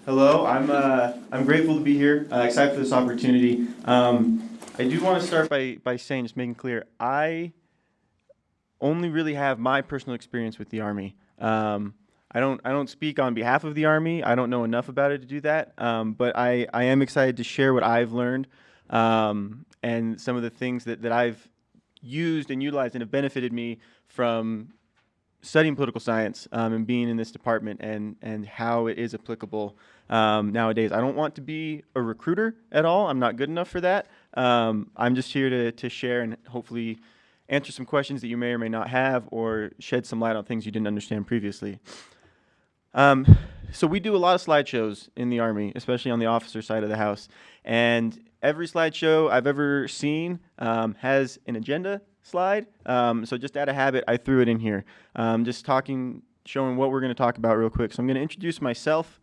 Hello, I'm grateful to be here. Excited for this opportunity. I do want to start by saying, just making clear, I only really have my personal experience with the Army. I don't speak on behalf of the Army. I don't know enough about it to do that. But I am excited to share what I've learned, and some of the things that I've used and utilized and have benefited me from studying political science, and being in this department, and how it is applicable nowadays. I don't want to be a recruiter at all. I'm not good enough for that. I'm just here to share and hopefully answer some questions that you may or may not have, or shed some light on things you didn't understand previously. Um, so we do a lot of slideshows in the Army, especially on the officer side of the house. And every slideshow I've ever seen has an agenda slide. So just out of habit, I threw it in here. Just talking, showing what we're going to talk about real quick. So I'm going to introduce myself,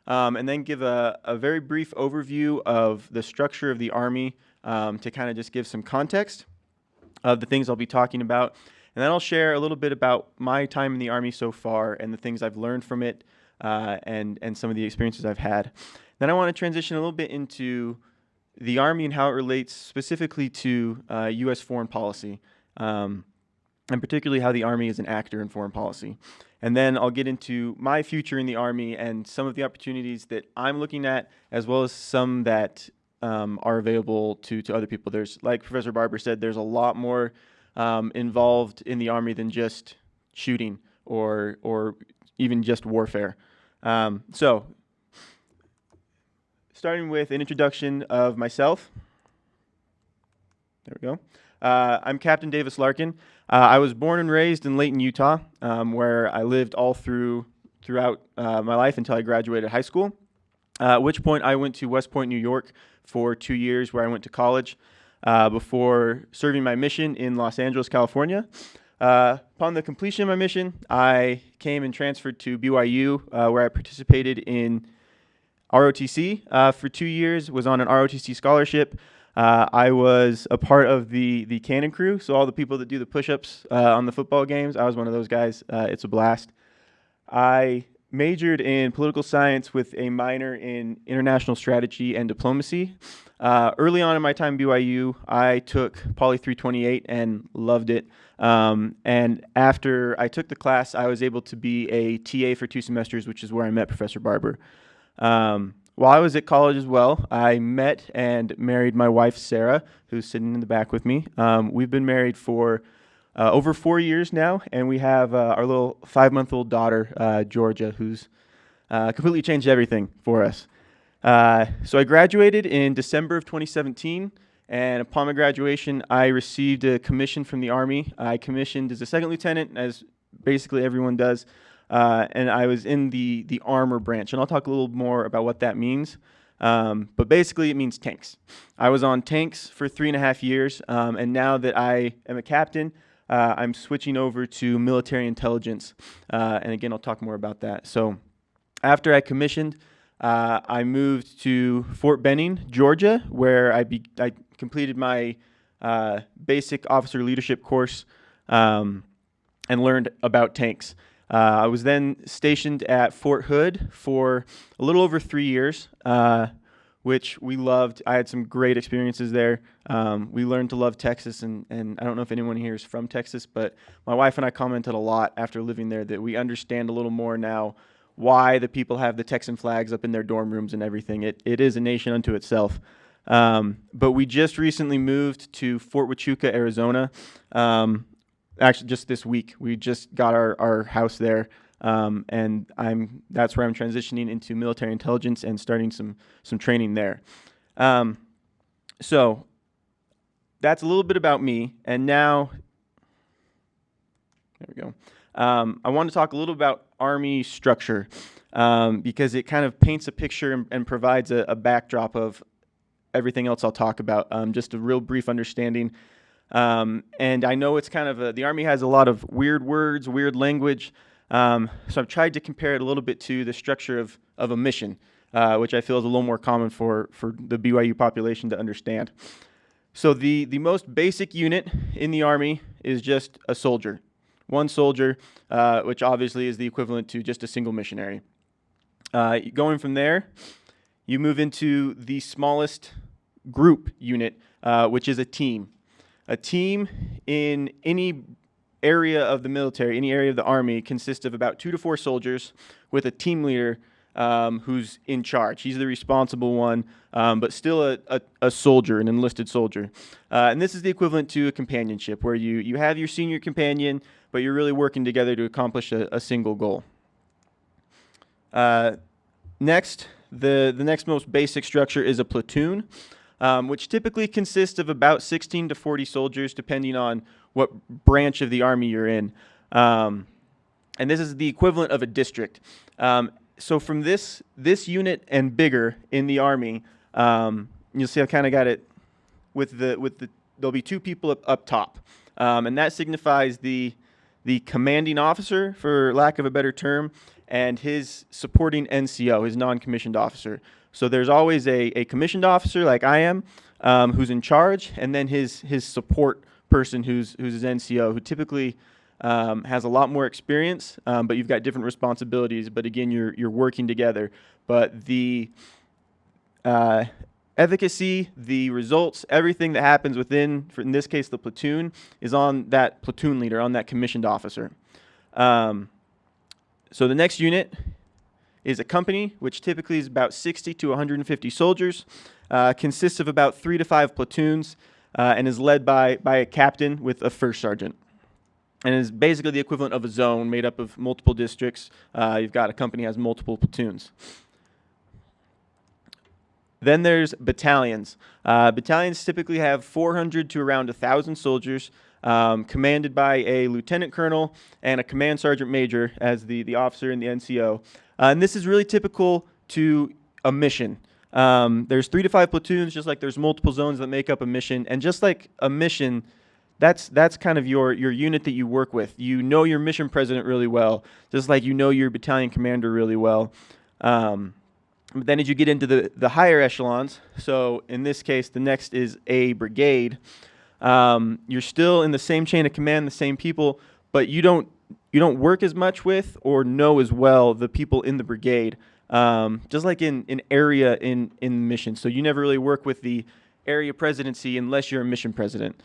and then give a very brief overview of the structure of the Army, to kind of just give some context of the things I'll be talking about. And then I'll share a little bit about my time in the Army so far and the things I've learned from it, and some of the experiences I've had. Then I want to transition a little bit into the Army and how it relates specifically to U.S. foreign policy, and particularly how the Army is an actor in foreign policy. And then I'll get into my future in the Army and some of the opportunities that I'm looking at, as well as some that are available to other people. There's, like Professor Barber said, there's a lot more involved in the Army than just shooting or even just warfare. So, starting with an introduction of myself. There we go. I'm Captain Davis Larkin. I was born and raised in Layton, Utah, where I lived all throughout my life until I graduated high school. At which point I went to West Point, New York for 2 years, where I went to college, before serving my mission in Los Angeles, California. Upon the completion of my mission, I came and transferred to BYU, where I participated in ROTC for 2 years, was on an ROTC scholarship. I was a part of the cannon crew, so all the people that do the push-ups on the football games, I was one of those guys. It's a blast. I majored in political science with a minor in international strategy and diplomacy. Early on in my time at BYU, I took Poly 328 and loved it. And after I took the class, I was able to be a TA for 2 semesters, which is where I met Professor Barber. While I was at college as well, I met and married my wife, Sarah, who's sitting in the back with me. We've been married for over 4 years now, and we have our little 5-month-old daughter, Georgia, who's completely changed everything for us. So I graduated in December of 2017, and upon my graduation, I received a commission from the Army. I commissioned as a second lieutenant, as basically everyone does, and I was in the armor branch, and I'll talk a little more about what that means. But basically, it means tanks. I was on tanks for 3.5 years, and now that I am a captain, I'm switching over to military intelligence, and again, I'll talk more about that. So after I commissioned, I moved to Fort Benning, Georgia, where I completed my basic officer leadership course, and learned about tanks. I was then stationed at Fort Hood for a little over 3 years, which we loved. I had some great experiences there. We learned to love Texas, and I don't know if anyone here is from Texas, but my wife and I commented a lot after living there that we understand a little more now why the people have the Texan flags up in their dorm rooms and everything. It is a nation unto itself. But we just recently moved to Fort Huachuca, Arizona. Actually, just this week, we just got our house there, and that's where I'm transitioning into military intelligence and starting some training there. So that's a little bit about me, and now there we go. I want to talk a little about Army structure, because it kind of paints a picture and provides a backdrop of everything else I'll talk about. Just a real brief understanding. And I know it's kind of the Army has a lot of weird words, weird language. So I've tried to compare it a little bit to the structure of a mission, which I feel is a little more common for the BYU population to understand. So the most basic unit in the Army is just a soldier, one soldier, which obviously is the equivalent to just a single missionary. Going from there, you move into the smallest group unit, which is a team. A team in any area of the military, any area of the Army, consists of about 2 to 4 soldiers with a team leader who's in charge. He's the responsible one, but still a soldier, an enlisted soldier. And this is the equivalent to a companionship, where you have your senior companion, but you're really working together to accomplish a single goal. Next, the next most basic structure is a platoon, which typically consists of about 16 to 40 soldiers, depending on what branch of the Army you're in. And this is the equivalent of a district. So from this unit and bigger in the Army, you'll see I've kind of got it with the there'll be 2 people up top, and that signifies the commanding officer, for lack of a better term, and his supporting NCO, his non-commissioned officer. So there's always a commissioned officer, like I am, who's in charge, and then his support person who's his NCO, who typically has a lot more experience, but you've got different responsibilities. But again, you're working together. But the efficacy, the results, everything that happens within, in this case, the platoon, is on that platoon leader, on that commissioned officer. So the next unit is a company, which typically is about 60 to 150 soldiers, consists of about 3 to 5 platoons, and is led by a captain with a first sergeant. And is basically the equivalent of a zone made up of multiple districts. You've got a company has multiple platoons. Then there's battalions. Battalions typically have 400 to around 1,000 soldiers, commanded by a lieutenant colonel and a command sergeant major as the officer in the NCO. And this is really typical to a mission. There's 3 to 5 platoons, just like there's multiple zones that make up a mission. And just like a mission, that's kind of your unit that you work with. You know your mission president really well, just like you know your battalion commander really well. But then as you get into the higher echelons, so in this case, the next is a brigade. You're still in the same chain of command, the same people, but you don't work as much with or know as well the people in the brigade, just like in area in mission. So you never really work with the area presidency unless you're a mission president.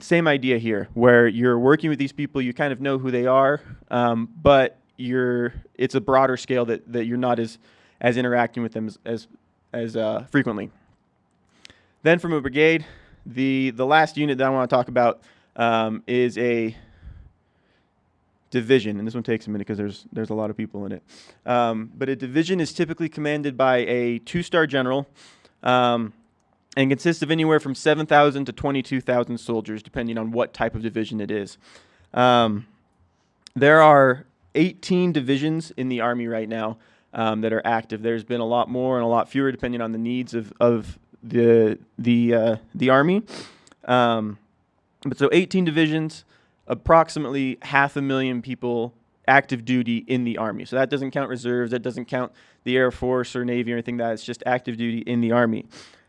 Same idea here, where you're working with these people, you kind of know who they are, but it's a broader scale that you're not as interacting with them as frequently. Then from a brigade, the last unit that I want to talk about is a division, and this one takes a minute because there's a lot of people in it. But a division is typically commanded by a 2-star general, and consists of anywhere from 7,000 to 22,000 soldiers, depending on what type of division it is. There are 18 divisions in the Army right now that are active. There's been a lot more and a lot fewer, depending on the needs of the Army. But so 18 divisions, approximately 500,000 people active duty in the Army. So that doesn't count reserves, that doesn't count the Air Force or Navy or anything like that. It's just active duty in the Army.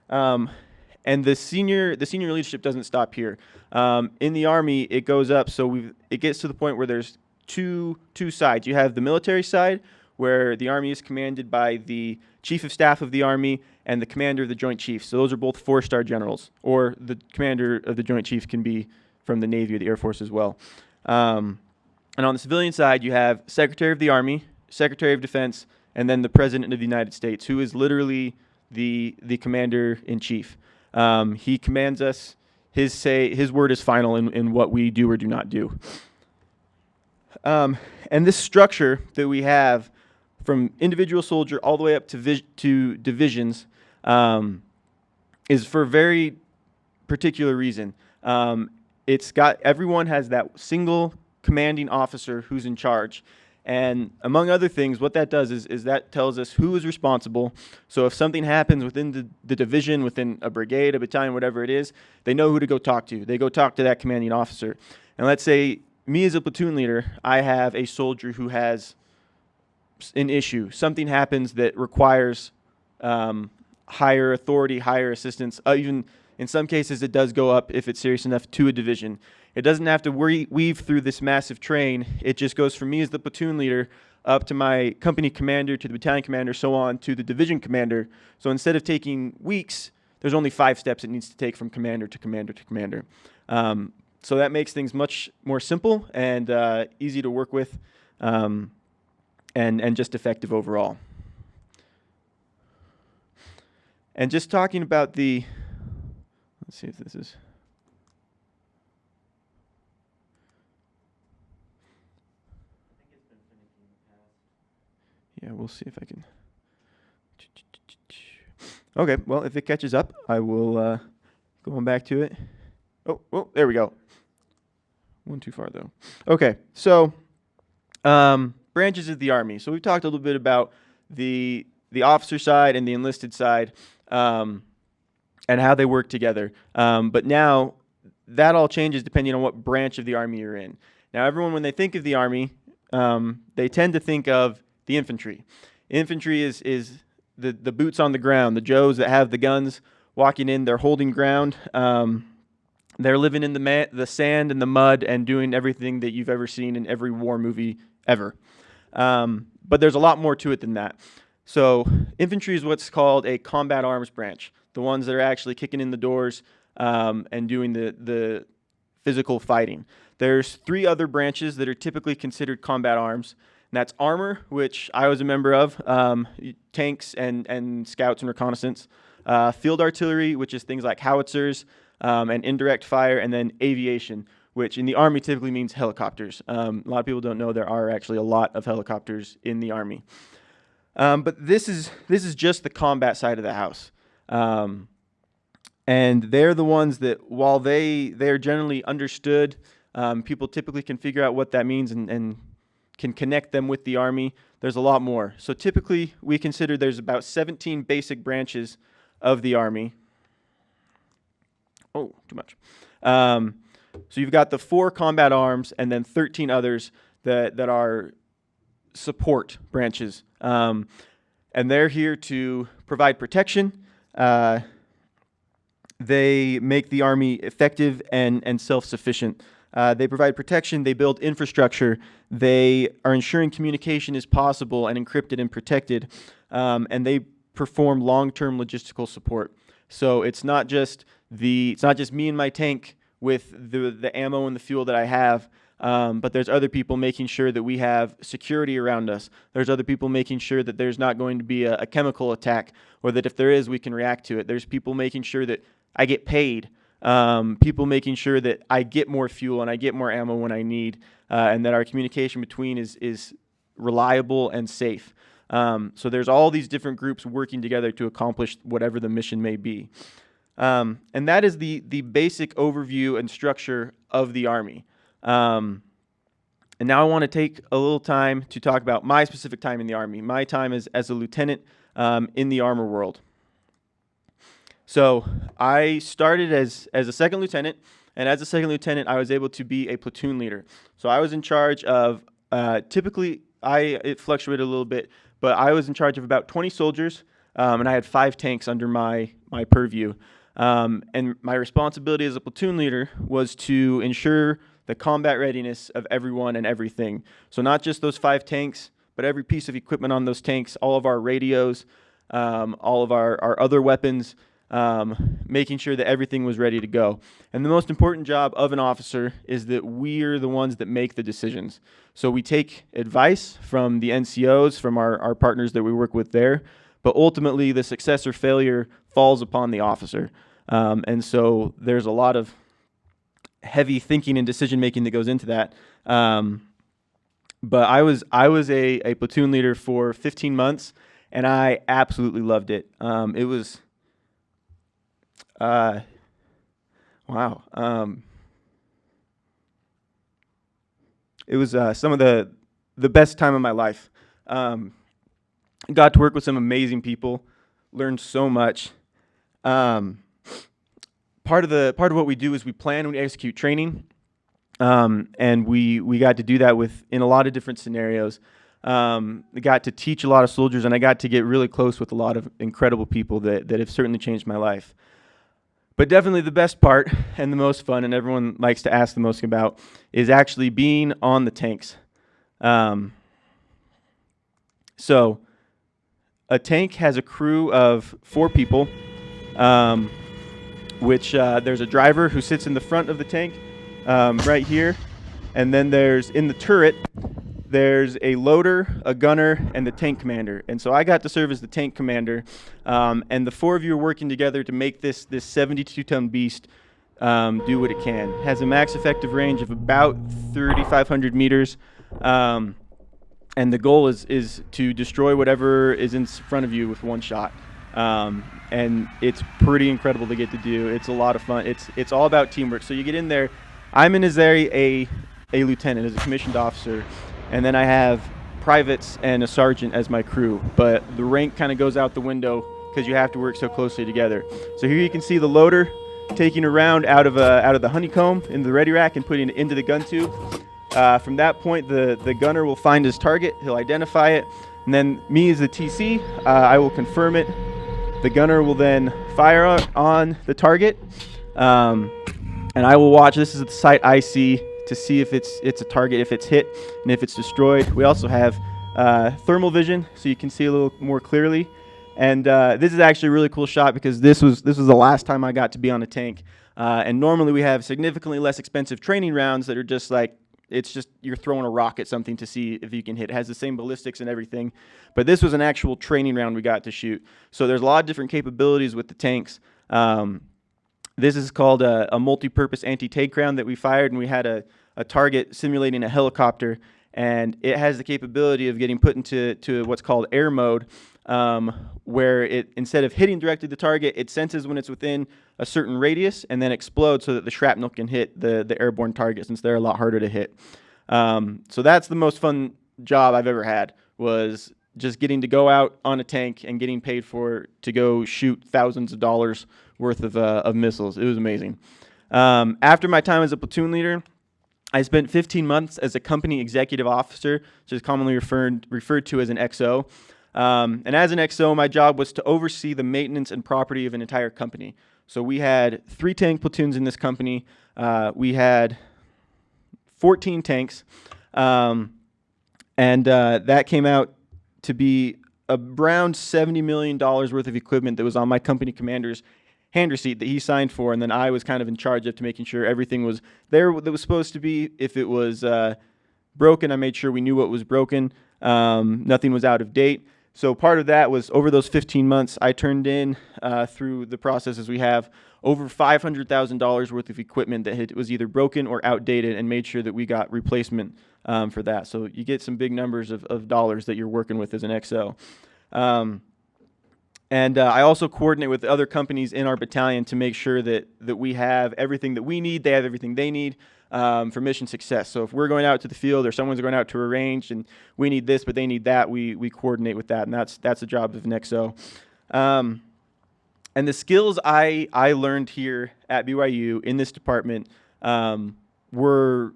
And the senior leadership doesn't stop here. In the Army, it goes up. So it gets to the point where there's two sides. You have the military side, where the Army is commanded by the Chief of Staff of the Army and the Commander of the Joint Chiefs. So those are both 4-star generals, or the Commander of the Joint Chiefs can be from the Navy or the Air Force as well. And on the civilian side, you have Secretary of the Army, Secretary of Defense, and then the President of the United States, who is literally the Commander-in-Chief. He commands us. His word is final in what we do or do not do. And this structure that we have, from individual soldier all the way up to divisions, is for a very particular reason. Everyone has that single commanding officer who's in charge. And among other things, what that does is that tells us who is responsible. So if something happens within the division, within a brigade, a battalion, whatever it is, they know who to go talk to. They go talk to that commanding officer. And let's say me as a platoon leader, I have a soldier who has an issue. Something happens that requires higher authority, higher assistance. Even in some cases, it does go up, if it's serious enough, to a division. It doesn't have to weave through this massive train. It just goes from me as the platoon leader up to my company commander, to the battalion commander, so on, to the division commander. So instead of taking weeks, there's only 5 steps it needs to take from commander to commander to commander. So that makes things much more simple and easy to work with, and just effective overall. And just talking about the, let's see if this is, yeah, we'll see if I can. Okay, well, if it catches up, I will go on back to it. Oh, there we go. One too far, though. Okay, so branches of the Army. So we've talked a little bit about the officer side and the enlisted side, and how they work together. But now that all changes depending on what branch of the Army you're in. Now, everyone, when they think of the Army, they tend to think of the infantry. Infantry is the boots on the ground, the Joes that have the guns walking in, they're holding ground. They're living in the sand and the mud and doing everything that you've ever seen in every war movie ever. But there's a lot more to it than that. So infantry is what's called a combat arms branch, the ones that are actually kicking in the doors and doing the physical fighting. There's 3 other branches that are typically considered combat arms. And that's armor, which I was a member of, tanks and scouts and reconnaissance. Field artillery, which is things like howitzers and indirect fire, and then aviation, which in the Army typically means helicopters. A lot of people don't know there are actually a lot of helicopters in the Army. But this is just the combat side of the house. And they're the ones that, while they're generally understood, people typically can figure out what that means and can connect them with the Army. There's a lot more. So typically we consider there's about 17 basic branches of the Army. Oh, too much. So you've got the 4 combat arms and then 13 others that are support branches. And they're here to provide protection. They make the Army effective and self-sufficient. They provide protection, they build infrastructure, they are ensuring communication is possible and encrypted and protected, and they perform long-term logistical support. So it's not just me and my tank with the ammo and the fuel that I have, but there's other people making sure that we have security around us. There's other people making sure that there's not going to be a chemical attack, or that if there is, we can react to it. There's people making sure that I get paid. People making sure that I get more fuel and I get more ammo when I need, and that our communication between is reliable and safe. So there's all these different groups working together to accomplish whatever the mission may be. And that is the basic overview and structure of the Army. And now I want to take a little time to talk about my specific time in the Army, my time as a lieutenant in the armor world. So I started as a second lieutenant, and as a second lieutenant, I was able to be a platoon leader. So I was in charge of, typically, it fluctuated a little bit, but I was in charge of about 20 soldiers, and I had 5 tanks under my purview. And my responsibility as a platoon leader was to ensure the combat readiness of everyone and everything. So not just those 5 tanks, but every piece of equipment on those tanks, all of our radios, all of our other weapons, making sure that everything was ready to go. And the most important job of an officer is that we're the ones that make the decisions. So we take advice from the NCOs, from our partners that we work with there, but ultimately the success or failure falls upon the officer. And so there's a lot of heavy thinking and decision making that goes into that. But I was a platoon leader for 15 months, and I absolutely loved it. It was wow. It was some of the best time of my life. Got to work with some amazing people, learned so much. Part of what we do is we plan and we execute training, and we got to do that in a lot of different scenarios. I got to teach a lot of soldiers, and I got to get really close with a lot of incredible people that have certainly changed my life. But definitely the best part and the most fun, and everyone likes to ask the most about, is actually being on the tanks. So a tank has a crew of 4 people, which there's a driver who sits in the front of the tank right here. And then there's, in the turret, there's a loader, a gunner, and the tank commander. And so I got to serve as the tank commander. And the 4 of you are working together to make this 72-ton beast do what it can. It has a max effective range of about 3,500 meters. And the goal is to destroy whatever is in front of you with one shot. And it's pretty incredible to get to do. It's a lot of fun. It's all about teamwork. So you get in there. I'm in a lieutenant, as a commissioned officer, and then I have privates and a sergeant as my crew. But the rank kind of goes out the window because you have to work so closely together. So here you can see the loader taking a round out of the honeycomb in the ready rack and putting it into the gun tube. From that point, the gunner will find his target. He'll identify it. And then me as the TC, I will confirm it. The gunner will then fire on the target. And I will watch. This is the sight I see to see if it's a target, if it's hit, and if it's destroyed. We also have thermal vision, so you can see a little more clearly. And this is actually a really cool shot because this was the last time I got to be on a tank. And normally we have significantly less expensive training rounds that are just like, it's just you're throwing a rock at something to see if you can hit. It has the same ballistics and everything. But this was an actual training round we got to shoot. So there's a lot of different capabilities with the tanks. This is called a multi-purpose anti-tank round that we fired, and we had a target simulating a helicopter, and it has the capability of getting put into what's called air mode, where it, instead of hitting directly the target, it senses when it's within a certain radius and then explodes so that the shrapnel can hit the airborne target, since they're a lot harder to hit. So that's the most fun job I've ever had, was just getting to go out on a tank and getting paid to go shoot thousands of dollars worth of missiles. It was amazing. After my time as a platoon leader, I spent 15 months as a company executive officer, which is commonly referred to as an XO. And as an XO, my job was to oversee the maintenance and property of an entire company. So we had 3 tank platoons in this company. We had 14 tanks. And that came out to be around $70 million worth of equipment that was on my company commander's hand receipt that he signed for, and then I was kind of in charge of to making sure everything was there that was supposed to be. If it was broken, I made sure we knew what was broken. Nothing was out of date. So part of that was, over those 15 months, I turned in, through the processes we have, over $500,000 worth of equipment that was either broken or outdated, and made sure that we got replacement for that. So you get some big numbers of dollars that you're working with as an XO. And I also coordinate with other companies in our battalion to make sure that we have everything that we need, they have everything they need for mission success. So if we're going out to the field, or someone's going out to a range and we need this but they need that, we coordinate with that, and that's the job of an XO. And the skills I learned here at BYU in this department were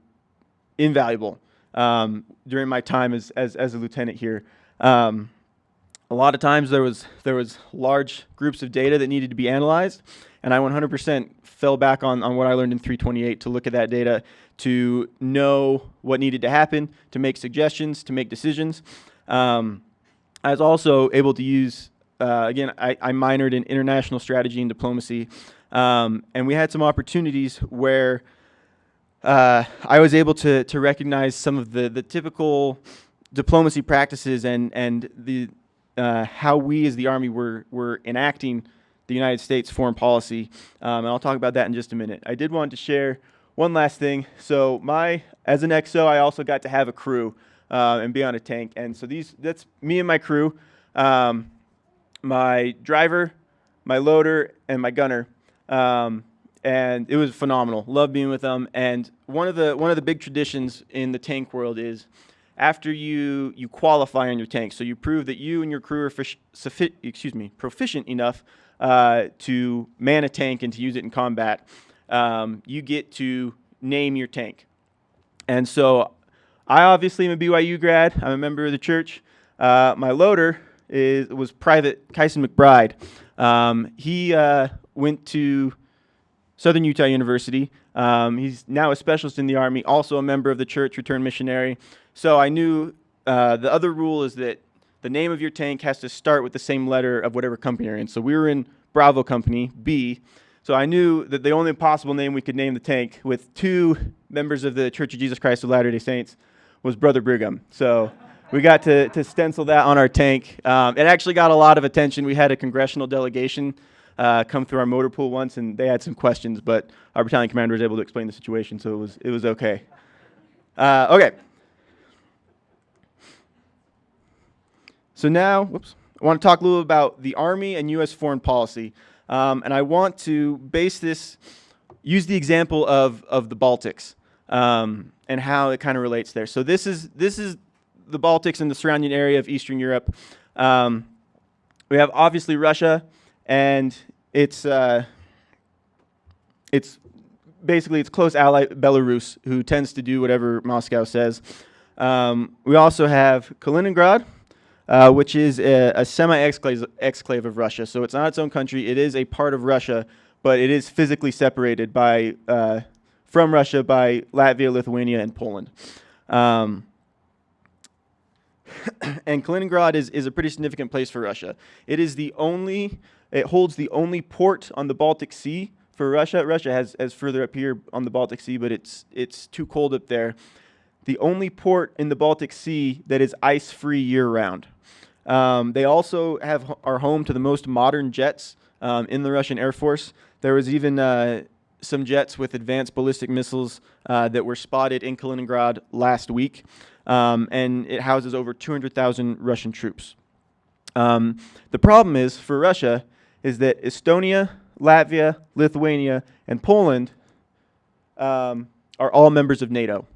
invaluable during my time as a lieutenant here. A lot of times there was large groups of data that needed to be analyzed, and I 100% fell back on what I learned in 328 to look at that data, to know what needed to happen, to make suggestions, to make decisions. I was also able to use, again, I minored in international strategy and diplomacy, and we had some opportunities where I was able to recognize some of the typical diplomacy practices and the how we as the Army were enacting the United States foreign policy, and I'll talk about that in just a minute. I did want to share one last thing. So as an XO, I also got to have a crew and be on a tank, and so that's me and my crew, my driver, my loader, and my gunner, and it was phenomenal. Love being with them. And one of the big traditions in the tank world is, after you qualify on your tank, so you prove that you and your crew are proficient enough to man a tank and to use it in combat, you get to name your tank. And so I obviously am a BYU grad. I'm a member of the church. My loader was Private Kyson McBride. He went to Southern Utah University. He's now a specialist in the Army, also a member of the church, returned missionary. So I knew the other rule is that the name of your tank has to start with the same letter of whatever company you're in. So we were in Bravo Company, B. So I knew that the only possible name we could name the tank with two members of the Church of Jesus Christ of Latter-day Saints was Brother Brigham. So we got to stencil that on our tank. It actually got a lot of attention. We had a congressional delegation come through our motor pool once, and they had some questions, but our battalion commander was able to explain the situation, so it was okay. Okay. So now, I want to talk a little about the Army and U.S. foreign policy. And I want to use the example of the Baltics and how it kind of relates there. So this is the Baltics and the surrounding area of Eastern Europe. We have obviously Russia, and it's basically its close ally Belarus, who tends to do whatever Moscow says. We also have Kaliningrad, which is a semi-exclave of Russia. So it's not its own country. It is a part of Russia, but it is physically separated from Russia by Latvia, Lithuania, and Poland. And Kaliningrad is a pretty significant place for Russia. It holds the only port on the Baltic Sea for Russia. Russia has further up here on the Baltic Sea, but it's too cold up there. The only port in the Baltic Sea that is ice-free year-round. They also are home to the most modern jets in the Russian Air Force. There was even some jets with advanced ballistic missiles that were spotted in Kaliningrad last week, and it houses over 200,000 Russian troops. The problem is, for Russia, is that Estonia, Latvia, Lithuania, and Poland are all members of NATO.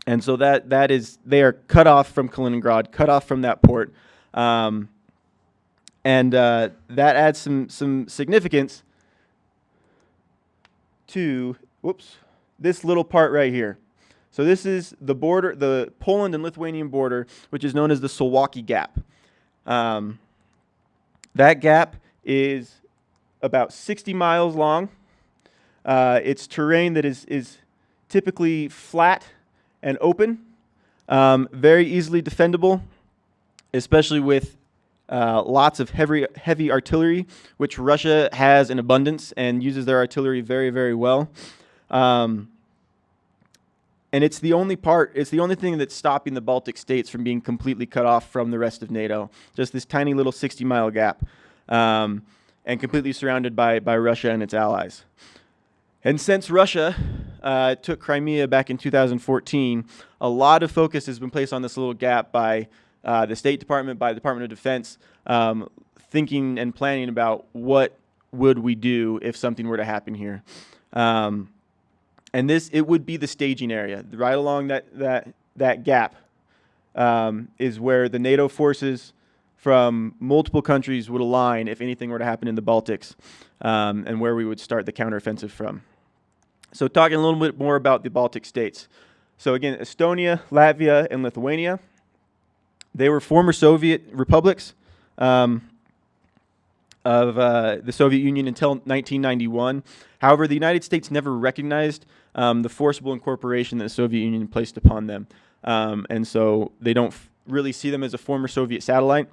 And so they are cut off from Kaliningrad, cut off from that port, and that adds some significance to this little part right here. So this is the border, the Poland and Lithuanian border, which is known as the Suwalki Gap. That gap is about 60 miles long. It's terrain that is typically flat and open, very easily defendable, especially with lots of heavy artillery, which Russia has in abundance and uses their artillery very, very well. And it's the only thing that's stopping the Baltic states from being completely cut off from the rest of NATO. Just this tiny little 60-mile gap, and completely surrounded by Russia and its allies. And since Russia took Crimea back in 2014, a lot of focus has been placed on this little gap by the State Department, by the Department of Defense, thinking and planning about what would we do if something were to happen here. And it would be the staging area. Right along that gap is where the NATO forces from multiple countries would align if anything were to happen in the Baltics, and where we would start the counteroffensive from. So talking a little bit more about the Baltic states. So again, Estonia, Latvia, and Lithuania, they were former Soviet republics of the Soviet Union until 1991. However, the United States never recognized the forcible incorporation that the Soviet Union placed upon them. And so they don't really see them as a former Soviet satellite.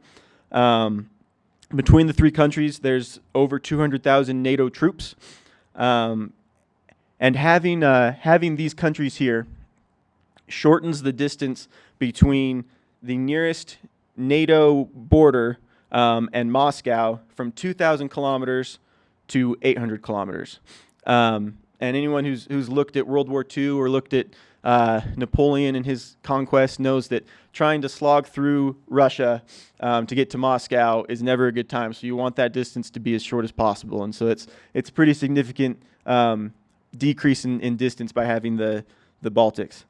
Between the three countries, there's over 200,000 NATO troops. And having these countries here shortens the distance between the nearest NATO border and Moscow from 2,000 kilometers to 800 kilometers. And anyone who's looked at World War II or looked at Napoleon and his conquest knows that trying to slog through Russia to get to Moscow is never a good time. So you want that distance to be as short as possible. And so it's pretty significant decrease in distance by having the Baltics.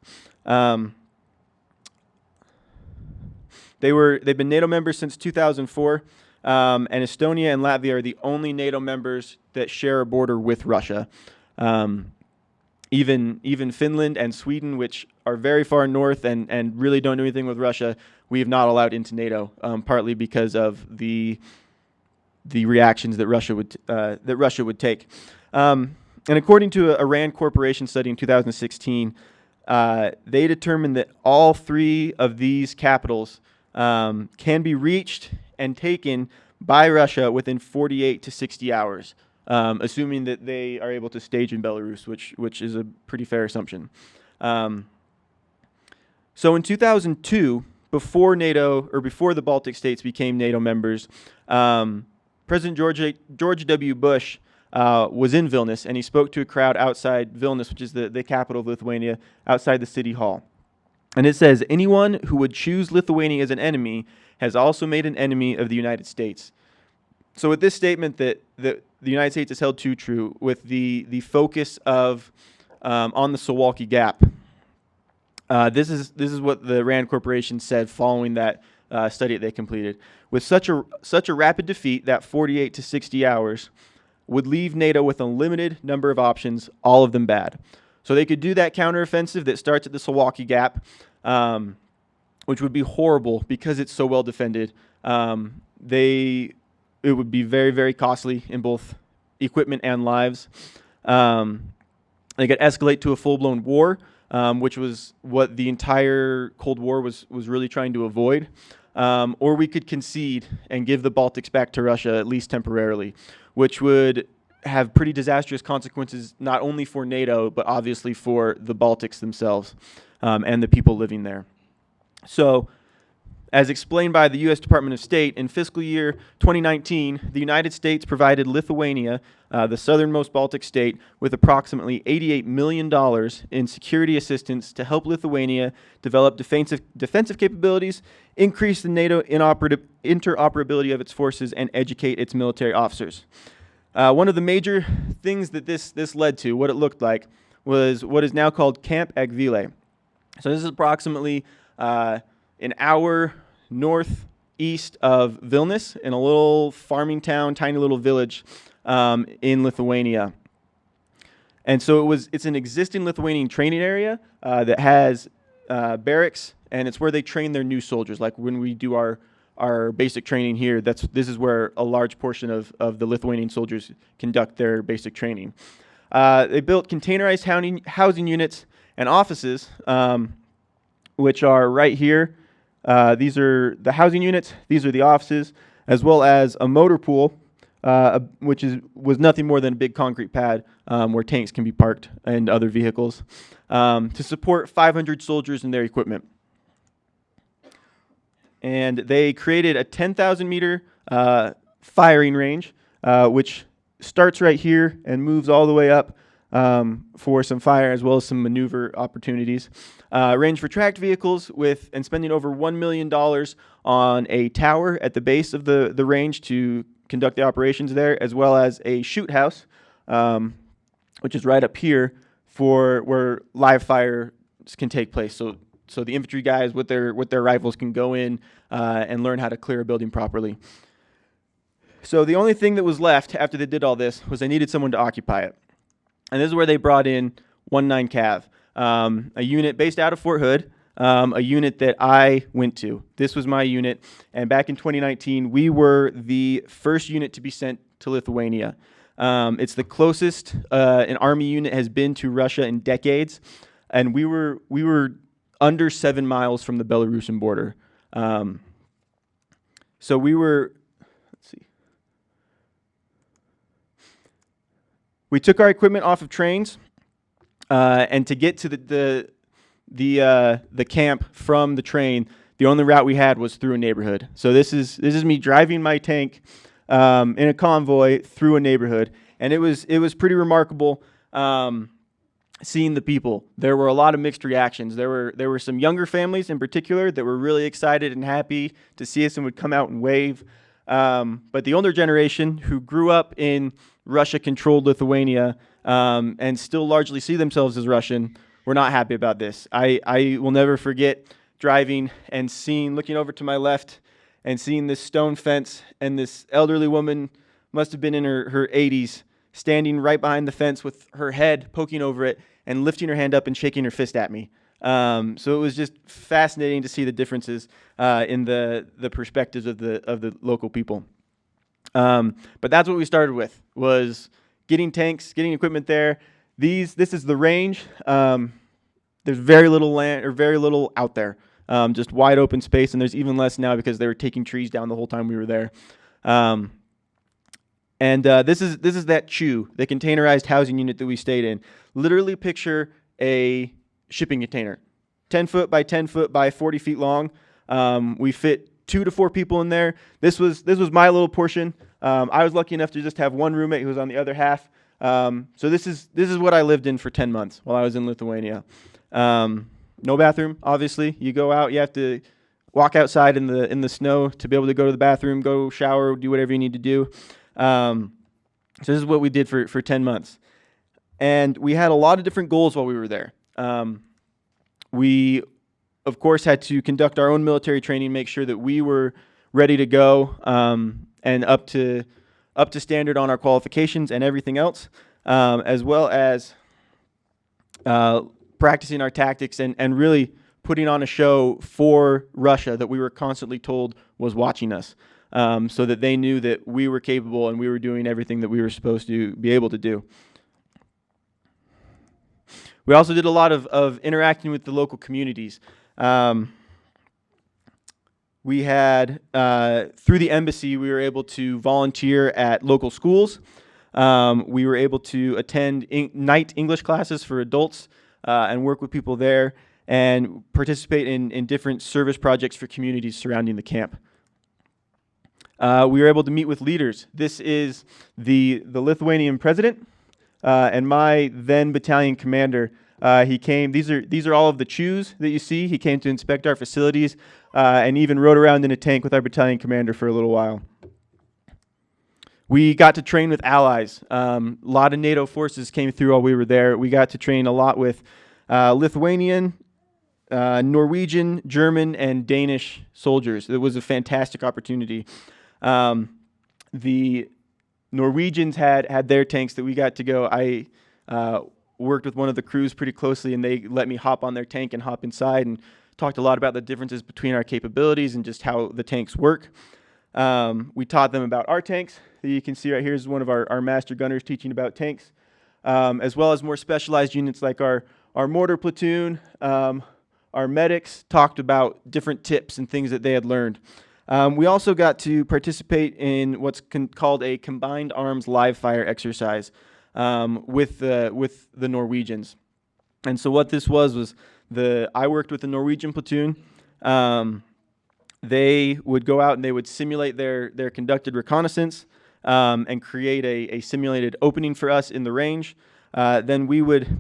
They've been NATO members since 2004, and Estonia and Latvia are the only NATO members that share a border with Russia. Even Finland and Sweden, which are very far north and really don't do anything with Russia, we have not allowed into NATO, partly because of the reactions that Russia would take. And according to a Rand Corporation study in 2016, they determined that all three of these capitals can be reached and taken by Russia within 48 to 60 hours, assuming that they are able to stage in Belarus, which is a pretty fair assumption. So in 2002, before NATO, or before the Baltic states became NATO members, President George W. Bush was in Vilnius, and he spoke to a crowd outside Vilnius, which is the capital of Lithuania, outside the city hall. And it says, anyone who would choose Lithuania as an enemy has also made an enemy of the United States. So with this statement that the United States is held too true, with the focus of on the Suwalki Gap, this is what the Rand Corporation said following that study that they completed. With such a rapid defeat, that 48 to 60 hours would leave NATO with a limited number of options, all of them bad. So they could do that counteroffensive that starts at the Suwalki Gap, which would be horrible because it's so well defended. It would be very, very costly in both equipment and lives. They could escalate to a full-blown war, which was what the entire Cold War was really trying to avoid. Or we could concede and give the Baltics back to Russia, at least temporarily, which would have pretty disastrous consequences not only for NATO, but obviously for the Baltics themselves and the people living there. So, as explained by the U.S. Department of State, in fiscal year 2019, the United States provided Lithuania, the southernmost Baltic state, with approximately $88 million in security assistance to help Lithuania develop defensive capabilities, increase the NATO interoperability of its forces, and educate its military officers. One of the major things that this led to, what it looked like, was what is now called Camp Agvile. So this is approximately an hour northeast of Vilnius in a little farming town, tiny little village in Lithuania. And so it's an existing Lithuanian training area that has barracks, and it's where they train their new soldiers. Like when we do our basic training here, this is where a large portion of the Lithuanian soldiers conduct their basic training. They built containerized housing units and offices, which are right here. These are the housing units. These are the offices, as well as a motor pool, which was nothing more than a big concrete pad where tanks can be parked and other vehicles, to support 500 soldiers and their equipment. And they created a 10,000 meter firing range, which starts right here and moves all the way up for some fire as well as some maneuver opportunities. Range for tracked vehicles and spending over $1 million on a tower at the base of the range to conduct the operations there, as well as a shoot house, which is right up here for where live fires can take place. So the infantry guys with their rifles can go in and learn how to clear a building properly. So the only thing that was left after they did all this was they needed someone to occupy it. And this is where they brought in 19 Cav, a unit based out of Fort Hood, a unit that I went to. This was my unit, and back in 2019, we were the first unit to be sent to Lithuania. It's the closest an Army unit has been to Russia in decades, and we were under 7 miles from the Belarusian border. So we were, let's see. We took our equipment off of trains, and to get to the camp from the train, the only route we had was through a neighborhood. So this is me driving my tank in a convoy through a neighborhood, and it was pretty remarkable seeing the people. There were a lot of mixed reactions. There were some younger families in particular that were really excited and happy to see us and would come out and wave. But the older generation who grew up in Russia-controlled Lithuania and still largely see themselves as Russian were not happy about this. I will never forget driving and looking over to my left and seeing this stone fence, and this elderly woman, must have been in her 80s, standing right behind the fence with her head poking over it and lifting her hand up and shaking her fist at me. So it was just fascinating to see the differences in the perspectives of the local people. But that's what we started with, was getting tanks, getting equipment there. This is the range. There's very little land or very little out there, just wide open space, and there's even less now because they were taking trees down the whole time we were there. This is that CHU, the containerized housing unit that we stayed in. Literally picture a shipping container, 10 foot by 10 foot by 40 feet long. We fit 2 to 4 people in there. This was my little portion. I was lucky enough to just have one roommate who was on the other half. So this is what I lived in for 10 months while I was in Lithuania. No bathroom, obviously. You go out, you have to walk outside in the snow to be able to go to the bathroom, go shower, do whatever you need to do. So this is what we did for 10 months. And we had a lot of different goals while we were there. We, of course, had to conduct our own military training, make sure that we were ready to go and up to standard on our qualifications and everything else, as well as practicing our tactics and really putting on a show for Russia that we were constantly told was watching us, so that they knew that we were capable and we were doing everything that we were supposed to be able to do. We also did a lot of interacting with the local communities. We had, through the embassy, we were able to volunteer at local schools. We were able to attend night English classes for adults and work with people there and participate in different service projects for communities surrounding the camp. We were able to meet with leaders. This is the Lithuanian president and my then battalion commander. He came. These are all of the CHUs that you see. He came to inspect our facilities and even rode around in a tank with our battalion commander for a little while. We got to train with allies. A lot of NATO forces came through while we were there. We got to train a lot with Lithuanian, Norwegian, German, and Danish soldiers. It was a fantastic opportunity. The Norwegians had their tanks that we got to go. I worked with one of the crews pretty closely, and they let me hop on their tank and hop inside and talked a lot about the differences between our capabilities and just how the tanks work. We taught them about our tanks. You can see right here is one of our master gunners teaching about tanks, as well as more specialized units like our mortar platoon. Our medics talked about different tips and things that they had learned. We also got to participate in what's called a combined arms live fire exercise with the Norwegians. And so what this was I worked with the Norwegian platoon. They would go out and they would simulate their conducted reconnaissance and create a simulated opening for us in the range. Then we would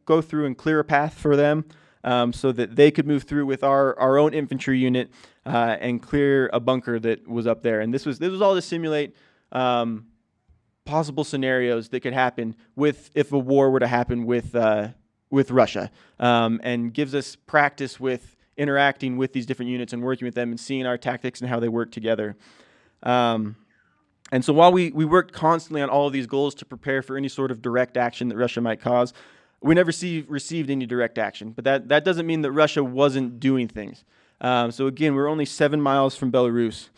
go through and clear a path for them so that they could move through with our own infantry unit and clear a bunker that was up there. And this was all to simulate possible scenarios that could happen if a war were to happen with Russia, and gives us practice with interacting with these different units and working with them and seeing our tactics and how they work together. And so while we worked constantly on all of these goals to prepare for any sort of direct action that Russia might cause, we never received any direct action. But that doesn't mean that Russia wasn't doing things. So again, we're only 7 miles from Belarus.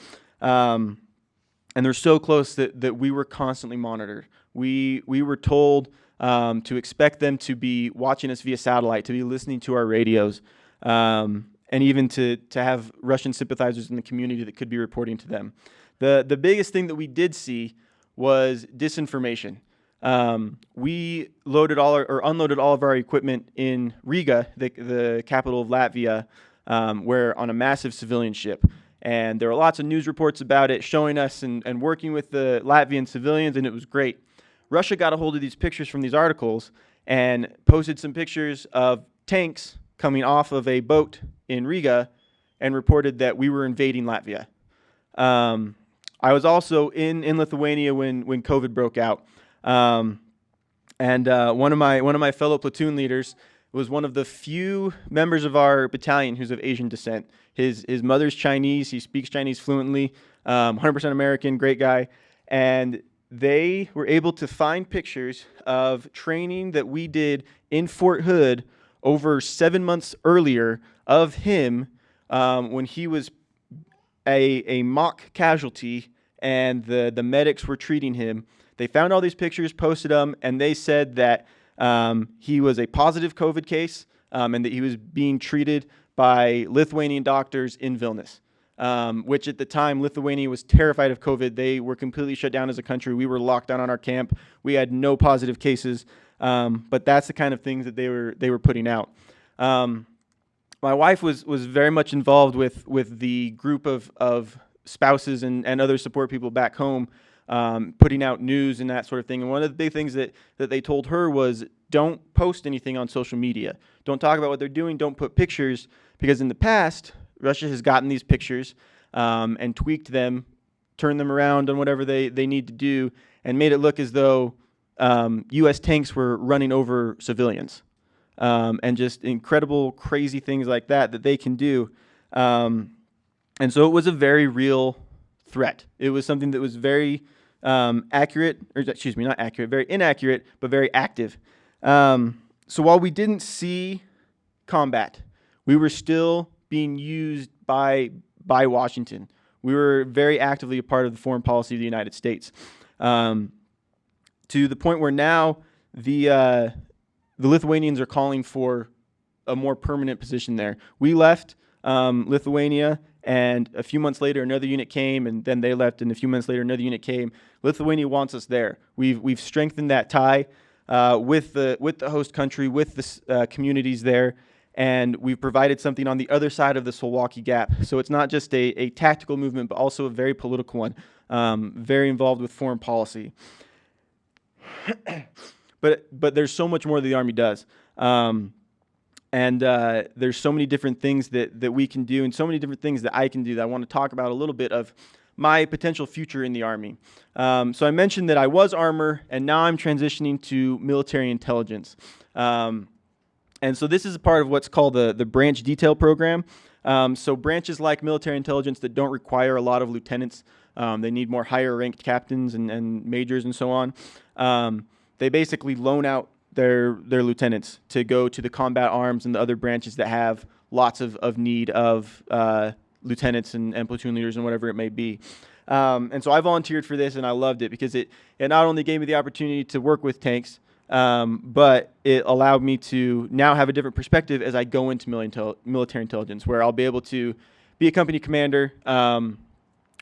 And they're so close that we were constantly monitored. We were told to expect them to be watching us via satellite, to be listening to our radios, and even to have Russian sympathizers in the community that could be reporting to them. The biggest thing that we did see was disinformation. We unloaded all of our equipment in Riga, the capital of Latvia, where on a massive civilian ship. And there were lots of news reports about it, showing us and working with the Latvian civilians, and it was great. Russia got a hold of these pictures from these articles and posted some pictures of tanks coming off of a boat in Riga and reported that we were invading Latvia. I was also in Lithuania when COVID broke out. And one of my fellow platoon leaders was one of the few members of our battalion who's of Asian descent. His mother's Chinese. He speaks Chinese fluently, 100% American, great guy. And they were able to find pictures of training that we did in Fort Hood over 7 months earlier of him when he was a mock casualty and the medics were treating him. They found all these pictures, posted them, and they said that he was a positive COVID case and that he was being treated by Lithuanian doctors in Vilnius, which at the time Lithuania was terrified of COVID. They were completely shut down as a country. We were locked down on our camp. We had no positive cases, but that's the kind of things that they were putting out. My wife was very much involved with the group of spouses and other support people back home, putting out news and that sort of thing. And one of the big things that they told her was, don't post anything on social media. Don't talk about what they're doing. Don't put pictures, because in the past, Russia has gotten these pictures and tweaked them, turned them around on whatever they need to do, and made it look as though U.S. tanks were running over civilians. And just incredible, crazy things like that they can do. And so it was a very real threat. It was something that was very accurate, or excuse me, not accurate, very inaccurate, but very active. So while we didn't see combat, we were still being used by Washington. We were very actively a part of the foreign policy of the United States, to the point where now the Lithuanians are calling for a more permanent position there. We left Lithuania, and a few months later another unit came, and then they left, and a few months later another unit came. Lithuania wants us there. We've strengthened that tie with the host country, with the communities there, and we've provided something on the other side of the Suwalki Gap. So it's not just a tactical movement, but also a very political one, very involved with foreign policy. But there's so much more that the Army does. And there's so many different things that we can do, and so many different things that I can do that I want to talk about a little bit of my potential future in the Army. So I mentioned that I was armor, and now I'm transitioning to military intelligence. And so this is a part of what's called the branch detail program. So branches like military intelligence that don't require a lot of lieutenants, they need more higher ranked captains and majors and so on. They basically loan out their lieutenants to go to the combat arms and the other branches that have lots of need of lieutenants and platoon leaders and whatever it may be. And so I volunteered for this, and I loved it because it not only gave me the opportunity to work with tanks, but it allowed me to now have a different perspective as I go into military intelligence, where I'll be able to be a company commander,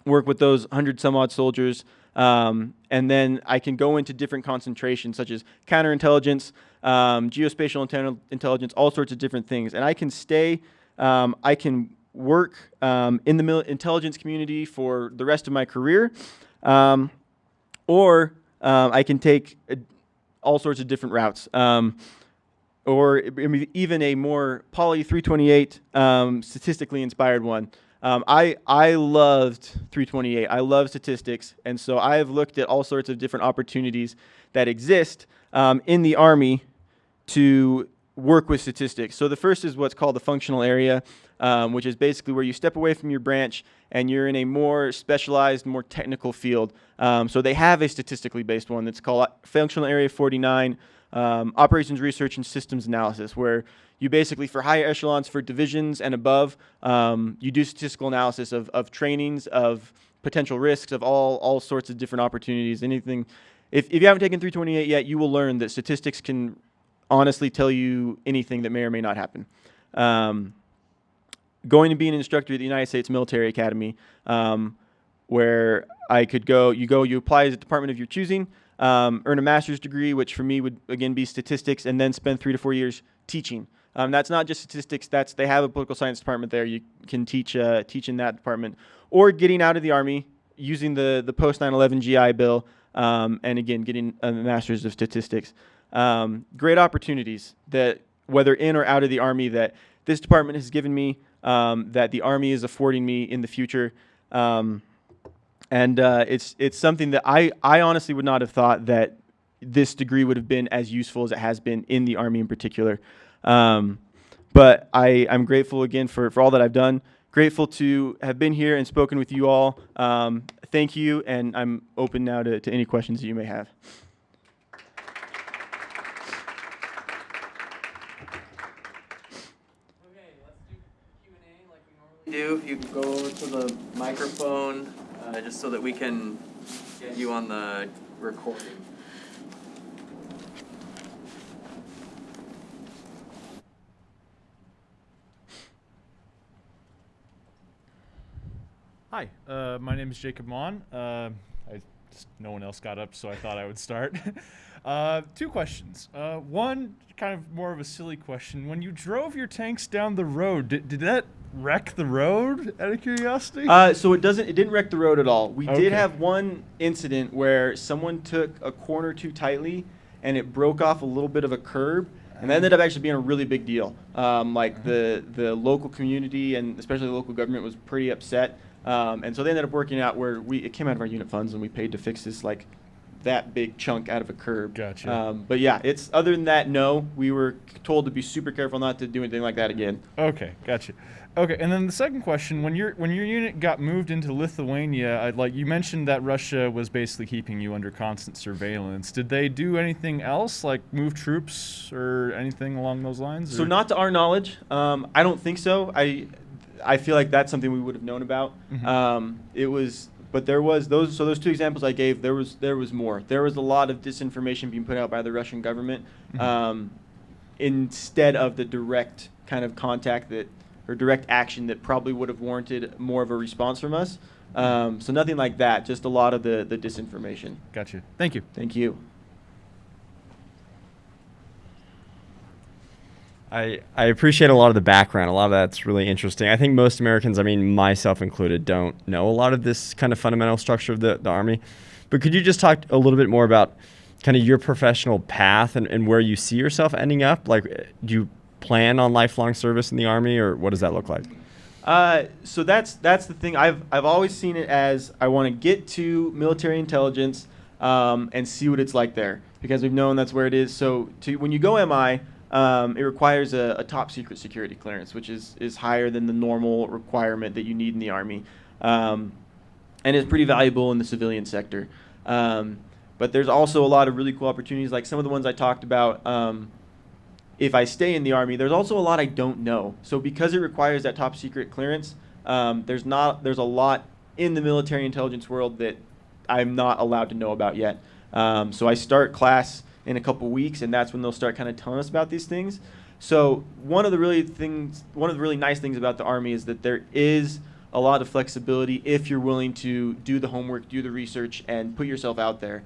work with those 100 some odd soldiers, and then I can go into different concentrations such as counterintelligence, geospatial intelligence, all sorts of different things. And I can stay, I can work in the intelligence community for the rest of my career, or I can take all sorts of different routes, or even a more Poly 328 statistically inspired one. I loved 328. I love statistics, and so I have looked at all sorts of different opportunities that exist in the Army to work with statistics. So the first is what's called the functional area, which is basically where you step away from your branch and you're in a more specialized, more technical field. So they have a statistically based one that's called Functional Area 49, Operations Research and Systems Analysis, where you basically, for higher echelons, for divisions and above, you do statistical analysis of trainings, of potential risks, of all sorts of different opportunities. Anything. If you haven't taken 328 yet, you will learn that statistics can honestly tell you anything that may or may not happen. Going to be an instructor at the United States Military Academy, where I could go, you apply as a department of your choosing, earn a master's degree, which for me would, again, be statistics, and then spend 3 to 4 years teaching. That's not just statistics. They have a political science department there. You can teach in that department. Or getting out of the Army, using the post 9/11 GI Bill, and again, getting a master's of statistics. Great opportunities that, whether in or out of the Army, that this department has given me, that the Army is affording me in the future. And it's something that I honestly would not have thought that this degree would have been as useful as it has been in the Army in particular. But I'm grateful again for all that I've done. Grateful to have been here and spoken with you all. Thank you, and I'm open now to any questions that you may have. If you go over to the microphone, just so that we can get you on the recording. Hi, my name is Jacob Mon. No one else got up, so I thought I would start. 2 questions. One, kind of more of a silly question. When you drove your tanks down the road, did that wreck the road, out of curiosity? So it didn't wreck the road at all. We Okay. did have one incident where someone took a corner too tightly and it broke off a little bit of a curb, and that ended up actually being a really big deal. The local community and especially the local government was pretty upset. And so they ended up working out where it came out of our unit funds and we paid to fix this like that big chunk out of a curb. Gotcha. But yeah, other than that, no, we were told to be super careful not to do anything like that again. Okay, gotcha. Okay, and then the second question: when your unit got moved into Lithuania, you mentioned that Russia was basically keeping you under constant surveillance. Did they do anything else, like move troops or anything along those lines? So not to our knowledge. I don't think so. I feel like that's something we would have known about. But there was those 2 examples I gave. There was more. There was a lot of disinformation being put out by the Russian government instead of the direct kind of contact or direct action that probably would have warranted more of a response from us. So nothing like that. Just a lot of the disinformation. Gotcha. Thank you. Thank you. I appreciate a lot of the background. A lot of that's really interesting. I think most Americans, I mean, myself included, don't know a lot of this kind of fundamental structure of the Army. But could you just talk a little bit more about kind of your professional path and where you see yourself ending up? Like, do you plan on lifelong service in the Army, or what does that look like? So that's the thing. I've always seen it as I want to get to military intelligence and see what it's like there, because we've known that's where it is. So when you go MI, it requires a top secret security clearance, which is higher than the normal requirement that you need in the Army, and is pretty valuable in the civilian sector. But there's also a lot of really cool opportunities, like some of the ones I talked about. If I stay in the Army, there's also a lot I don't know. So because it requires that top secret clearance, there's a lot in the military intelligence world that I'm not allowed to know about yet. So I start class in a couple weeks, and that's when they'll start kind of telling us about these things. So one of the really nice things about the Army is that there is a lot of flexibility if you're willing to do the homework, do the research, and put yourself out there.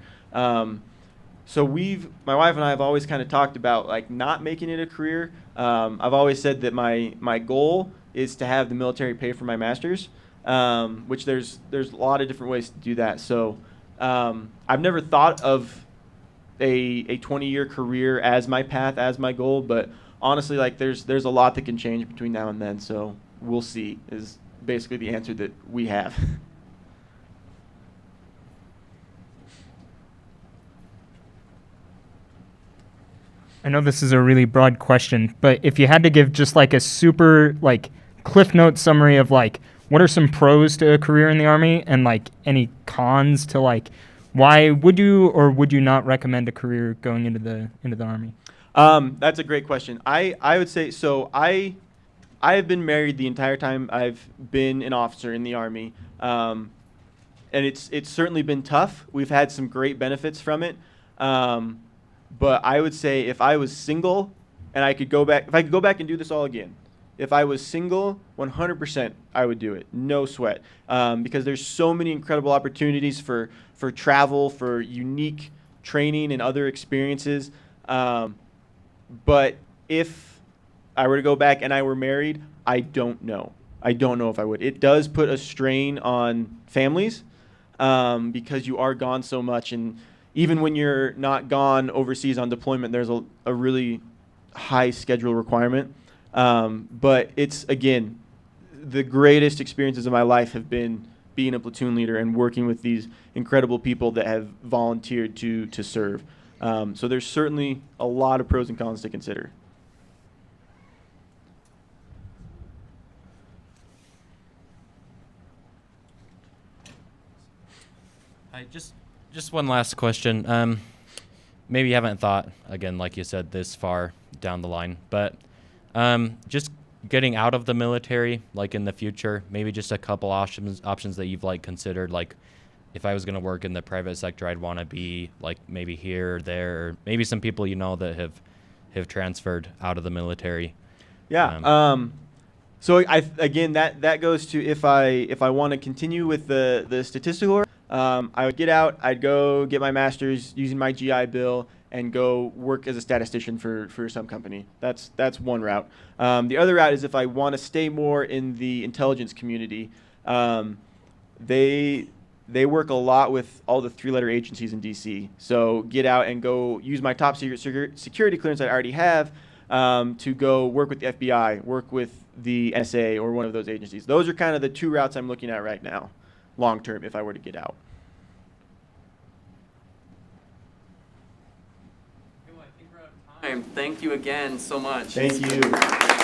So my wife and I have always kind of talked about like not making it a career. I've always said that my goal is to have the military pay for my master's, which there's a lot of different ways to do that. So I've never thought of a 20-year career as my path, as my goal, but honestly, like there's a lot that can change between now and then. So we'll see is basically the answer that we have. I know this is a really broad question, but if you had to give just like a super like Cliff Note summary of like what are some pros to a career in the Army and like any cons to like why would you or would you not recommend a career going into the Army? That's a great question. I would say so. I have been married the entire time I've been an officer in the Army, and it's certainly been tough. We've had some great benefits from it. But I would say if I was single and if I could go back and do this all again, if I was single, 100% I would do it, no sweat, because there's so many incredible opportunities for travel, for unique training and other experiences. But if I were to go back and I were married, I don't know if I would. It does put a strain on families because you are gone so much, and even when you're not gone overseas on deployment, there's a really high schedule requirement. But it's, again, the greatest experiences of my life have been being a platoon leader and working with these incredible people that have volunteered to serve. So there's certainly a lot of pros and cons to consider. Hi, just one last question. Maybe you haven't thought, again, like you said, this far down the line, but just getting out of the military, like in the future, maybe just a couple options that you've like considered, like if I was going to work in the private sector, I'd want to be like maybe here or there, or maybe some people that have transferred out of the military. Yeah. So again, that goes to if I want to continue with the statistical work, I would get out, I'd go get my master's using my GI Bill and go work as a statistician for some company. That's one route. The other route is if I want to stay more in the intelligence community. They work a lot with all the 3-letter agencies in DC. So get out and go use my top secret security clearance I already have to go work with the FBI, work with the NSA or one of those agencies. Those are kind of the 2 routes I'm looking at right now, long term, if I were to get out. I think we're out of time. Thank you again so much. Thank you.